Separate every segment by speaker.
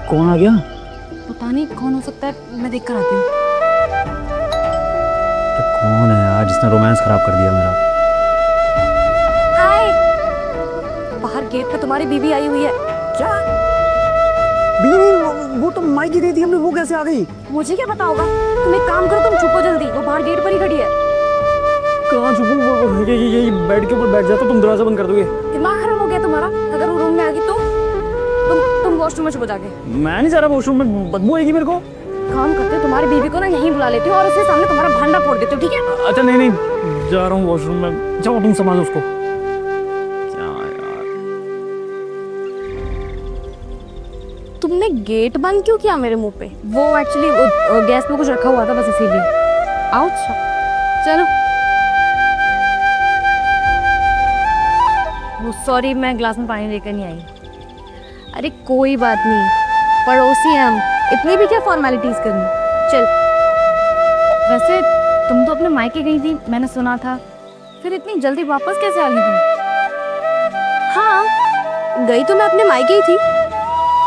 Speaker 1: कौन आ गया?
Speaker 2: पता नहीं कौन हो सकता है, मैं देख कर आती हूँ।
Speaker 1: तो कौन है यार जिसने रोमांस खराब कर दिया मेरा?
Speaker 2: हाय, बाहर गेट पे तुम्हारी बीवी आई हुई है।
Speaker 1: क्या बीवी? वो तो माई की थी हमने, वो कैसे आ गई?
Speaker 2: मुझे क्या पता होगा। तुम एक काम करो, तुम छुपो जल्दी, वो बाहर गेट पर ही खड़ी है।
Speaker 1: कहाँ छुपू? ये बेड के ऊपर बैठ जाता, तुम दरवाजा बंद कर दोगे?
Speaker 2: दिमाग खराब हो गया तुम्हारा? अगर वो रूम में आ गई तो तुम वॉशरूम में छुपो जाके।
Speaker 1: मैं नहीं जा रहा वॉशरूम में, बदबू आएगी मेरे को।
Speaker 2: काम करते हो, तुम्हारी बीवी को ना यहीं बुला लेती हो और उसके सामने तुम्हारा भांडा फोड़ देती हो, ठीक है?
Speaker 1: अच्छा नहीं, जा रहा हूँ वॉशरूम में। जाओ तुम संभालो उसको। क्या यार,
Speaker 2: तुमने गेट बंद क्यों किया मेरे मुंह पे? वो एक्चुअली गैस पे कुछ रखा हुआ था, बस इसीलिए। आओ चलो। वो सॉरी, मैं ग्लास में पानी लेकर नहीं आई। अरे कोई बात नहीं, पड़ोसी हैं हम, इतनी भी क्या फॉर्मेलिटीज करनी। चल। वैसे तुम तो अपने मायके गई थी, मैंने सुना था, फिर इतनी जल्दी वापस कैसे आ गई तुम? हाँ, गई तो मैं अपने मायके ही थी,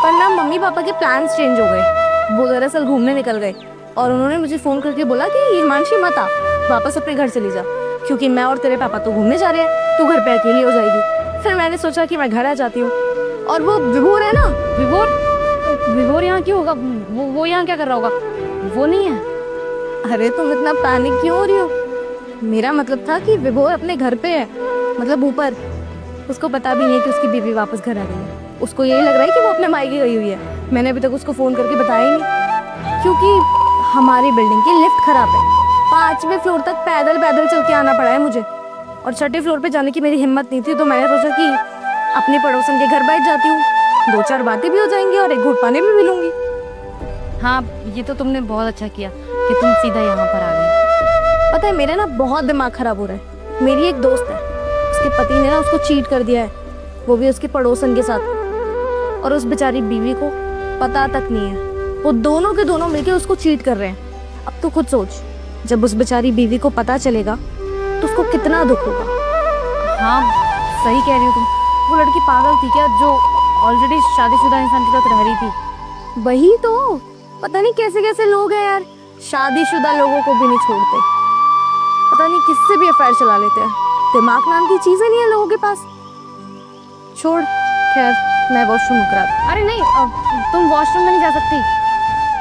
Speaker 2: पर ना मम्मी पापा के प्लान्स चेंज हो गए। वो दरअसल घूमने निकल गए और उन्होंने मुझे फोन करके बोला कि हिमांशी मत आ, वापस अपने घर चली जा, क्योंकि मैं और तेरे पापा तो घूमने जा रहे हैं, तू घर पे अकेली हो जाएगी। फिर मैंने सोचा कि मैं घर आ जाती हूँ। और वो विभोर है ना, विभोर यहाँ क्यों होगा? वो यहाँ क्या कर रहा होगा? वो नहीं है। अरे तुम इतना पैनिक क्यों हो रही हो? मेरा मतलब था कि विभोर अपने घर पे है, मतलब ऊपर। उसको पता भी नहीं है कि उसकी बीवी वापस घर आ गई है। उसको यही लग रहा है कि वो अपने मायके गई हुई है। मैंने अभी तक उसको फोन करके बताया ही नहीं, क्योंकि हमारी बिल्डिंग की लिफ्ट खराब है। 5वें फ्लोर तक पैदल चल के आना पड़ा है मुझे, और 6ठे फ्लोर पे जाने की मेरी हिम्मत नहीं थी। तो मैंने सोचा कि अपने पड़ोसन के घर बैठ जाती हूँ, 2-4 बातें भी हो जाएंगी और एक घूंट पानी भी मिलूंगी। हाँ, ये तो तुमने बहुत अच्छा किया कि तुम सीधा यहाँ पर आ गई। पता है, मेरा ना बहुत दिमाग खराब हो रहा है। मेरी एक दोस्त है, उसके पति ने ना उसको चीट कर दिया है, वो भी उसके पड़ोसन के साथ, और उस बेचारी बीवी को पता तक नहीं है। वो दोनों के दोनों मिलके उसको चीट कर रहे हैं। अब तो खुद सोच, जब उस बेचारी बीवी को पता चलेगा तो उसको कितना दुख होगा। हाँ, सही कह रही हो तुम। वो लड़की पागल थी क्या, जो ऑलरेडी शादीशुदा इंसान के साथ रह रही थी? वही तो, पता नहीं कैसे कैसे लोग हैं यार, शादीशुदा लोगों को भी नहीं छोड़ते। पता नहीं किससे भी अफेयर चला लेते हैं। दिमाग नाम की चीजें नहीं है लोगों के पास। छोड़, खैर मैं वॉशरूम करा। अरे नहीं, तुम वॉशरूम में नहीं जा सकती।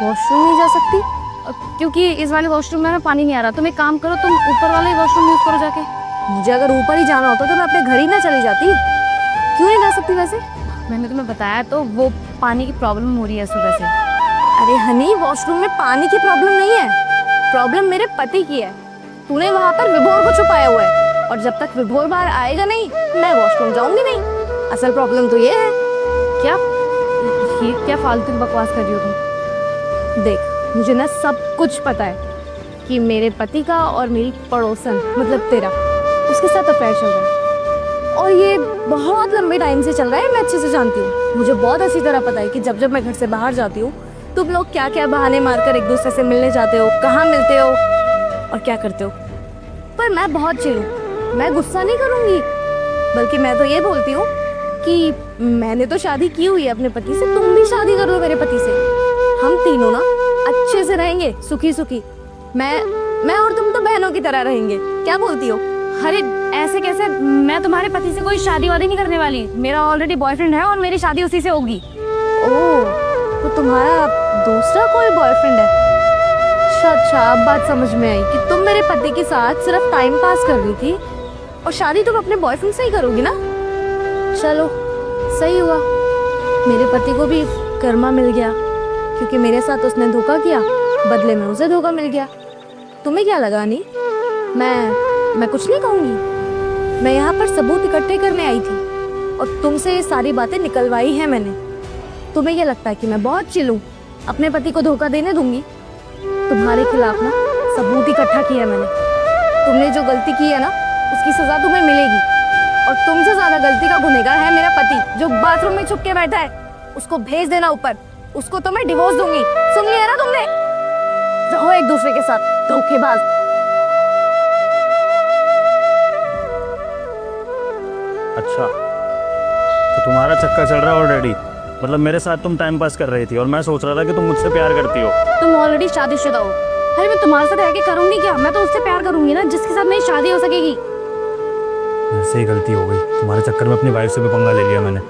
Speaker 2: वॉशरूम नहीं जा सकती क्योंकि इस वाले वॉशरूम में ना पानी नहीं आ रहा। तुम एक काम करो, तुम ऊपर वाले वॉशरूम यूज करो जाके। मुझे अगर ऊपर ही जाना होता तो मैं अपने घर ही ना चली जाती। क्यों नहीं जा सकती वैसे? मैंने तुम्हें बताया तो, वो पानी की प्रॉब्लम हो रही है सुबह से। अरे हनी, वॉशरूम में पानी की प्रॉब्लम नहीं है, प्रॉब्लम मेरे पति की है। तूने वहां पर विभोर को छुपाया हुआ है, और जब तक विभोर बाहर आएगा नहीं, मैं वॉशरूम जाऊंगी नहीं। असल प्रॉब्लम तो ये है। क्या ये क्या फालतू की बकवास कर रही हो तुम? देख, मुझे ना सब कुछ पता है कि मेरे पति का और मेरी पड़ोसन मतलब तेरा, उसके साथ अफेयर चल रहा है, और ये बहुत लंबे टाइम से चल रहा है। मैं अच्छे से जानती हूँ, मुझे बहुत अच्छी तरह पता है कि जब जब मैं घर से बाहर जाती हूँ, तुम लोग क्या क्या बहाने मारकर एक दूसरे से मिलने जाते हो, कहाँ मिलते हो और क्या करते हो। पर मैं बहुत चिल हूँ, मैं गुस्सा नहीं करूँगी, बल्कि मैं तो ये बोलती हूँ कि मैंने तो शादी की हुई है अपने पति से, तुम भी शादी कर लो मेरे पति से। हम तीनों ना अच्छे से रहेंगे, सुखी सुखी। मैं और तुम तो बहनों की तरह रहेंगे। क्या बोलती हो? अरे ऐसे कैसे? मैं तुम्हारे पति से कोई शादी वादी नहीं करने वाली। मेरा ऑलरेडी बॉयफ्रेंड है और मेरी शादी उसी से होगी। ओह, तो तुम्हारा दूसरा कोई बॉयफ्रेंड है? अच्छा, अब बात समझ में आई कि तुम मेरे पति के साथ सिर्फ टाइम पास कर रही थी, और शादी तुम अपने बॉयफ्रेंड से ही करोगी ना? चलो, सही हुआ, मेरे पति को भी कर्मा मिल गया, क्योंकि मेरे साथ उसने धोखा किया, बदले में उसे धोखा मिल गया। तुम्हें क्या लगा? नहीं, मैं कुछ नहीं कहूँगी। मैं यहाँ पर सबूत इकट्ठे करने आई थी, और तुमसे ये सारी बातें निकलवाई हैं मैंने। तुम्हें ये लगता है कि मैं बहुत चिल हूँ, अपने पति को धोखा देने दूंगी? तुम्हारे खिलाफ ना सबूत इकट्ठा किया मैंने। तुमने जो गलती की है ना, उसकी सजा तुम्हें मिलेगी, और तुमसे ज्यादा गलती का गुनहगार है मेरा पति, जो बाथरूम में छुप के बैठा है। उसको भेज देना ऊपर, उसको तो मैं डिवोर्स दूंगी। सुन लिया ना तुमने? रहो एक दूसरे के साथ, धोखेबाज।
Speaker 1: अच्छा, तो तुम्हारा चक्कर चल रहा है ऑलरेडी? मतलब मेरे साथ तुम टाइम पास कर रही थी और मैं सोच रहा था कि तुम मुझसे प्यार करती हो।
Speaker 2: तुम ऑलरेडी शादीशुदा हो। अरे मैं तुम्हारे साथ रह के करूंगी क्या? मैं तो उससे प्यार करूंगी ना जिसके साथ मेरी शादी हो सकेगी।
Speaker 1: मेरे से ही गलती हो गई, तुम्हारे चक्कर में अपनी वाइफ से भी पंगा ले लिया मैंने।